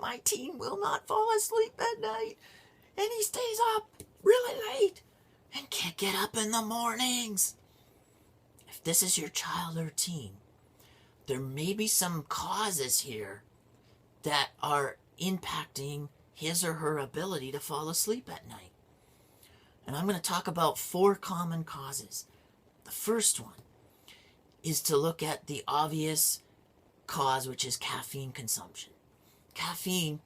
My teen will not fall asleep at night, and he stays up really late and can't get up in the mornings. If this is your child or teen, there may be some causes here that are impacting his or her ability to fall asleep at night. And I'm going to talk about 4 common causes. The first one is to look at the obvious cause, which is caffeine consumption. Caffeine,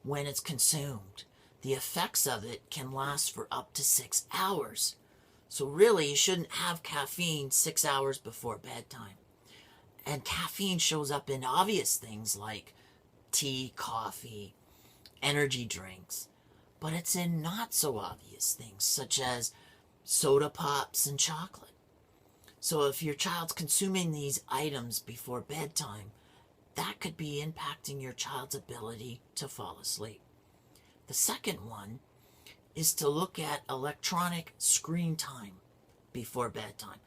when it's consumed, the effects of it can last for up to 6 hours. So really, you shouldn't have caffeine 6 hours before bedtime. And caffeine shows up in obvious things like tea, coffee, energy drinks. But it's in not so obvious things such as soda pops and chocolate. So if your child's consuming these items before bedtime, that could be impacting your child's ability to fall asleep. The second one is to look at electronic screen time before bedtime.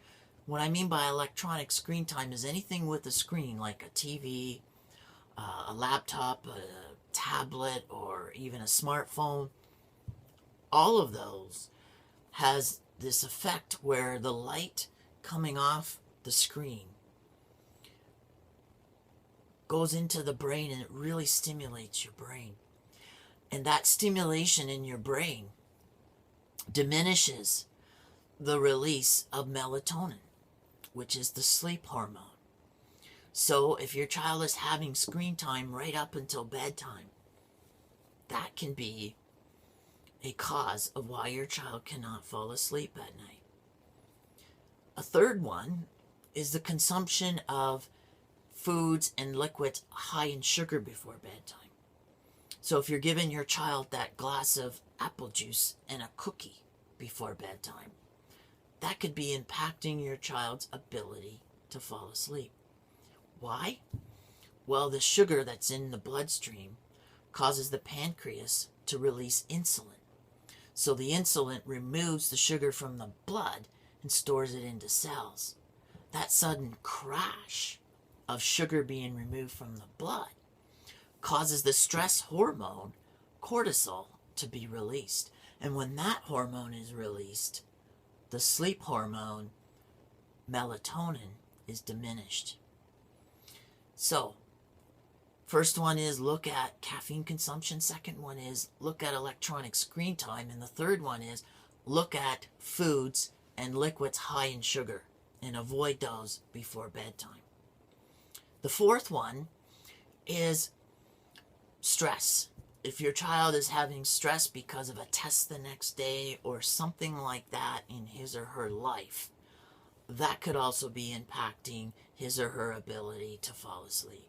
What I mean by electronic screen time is anything with a screen, like a TV, a laptop, a tablet, or even a smartphone. All of those has this effect where the light coming off the screen goes into the brain and it really stimulates your brain. And that stimulation in your brain diminishes the release of melatonin, which is the sleep hormone. So if your child is having screen time right up until bedtime, that can be a cause of why your child cannot fall asleep at night. A third one is the consumption of foods and liquids high in sugar before bedtime. So if you're giving your child that glass of apple juice and a cookie before bedtime, that could be impacting your child's ability to fall asleep. Why? Well, the sugar that's in the bloodstream causes the pancreas to release insulin. So the insulin removes the sugar from the blood and stores it into cells. That sudden crash of sugar being removed from the blood causes the stress hormone, cortisol, to be released. And when that hormone is released, the sleep hormone, melatonin, is diminished. So, first one is look at caffeine consumption. Second one is look at electronic screen time. And the third one is look at foods and liquids high in sugar and avoid those before bedtime. The fourth one is stress. If your child is having stress because of a test the next day or something like that in his or her life, that could also be impacting his or her ability to fall asleep.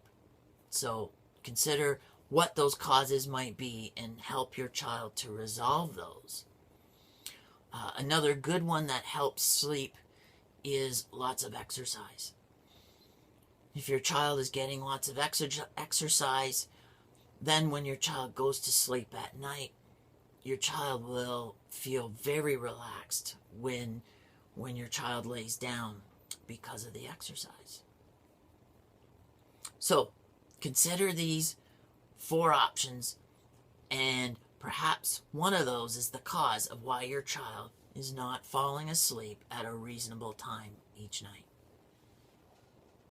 So consider what those causes might be and help your child to resolve those. Another good one that helps sleep is lots of exercise. If your child is getting lots of exercise, then when your child goes to sleep at night, your child will feel very relaxed when your child lays down because of the exercise. So consider these 4 options, and perhaps one of those is the cause of why your child is not falling asleep at a reasonable time each night.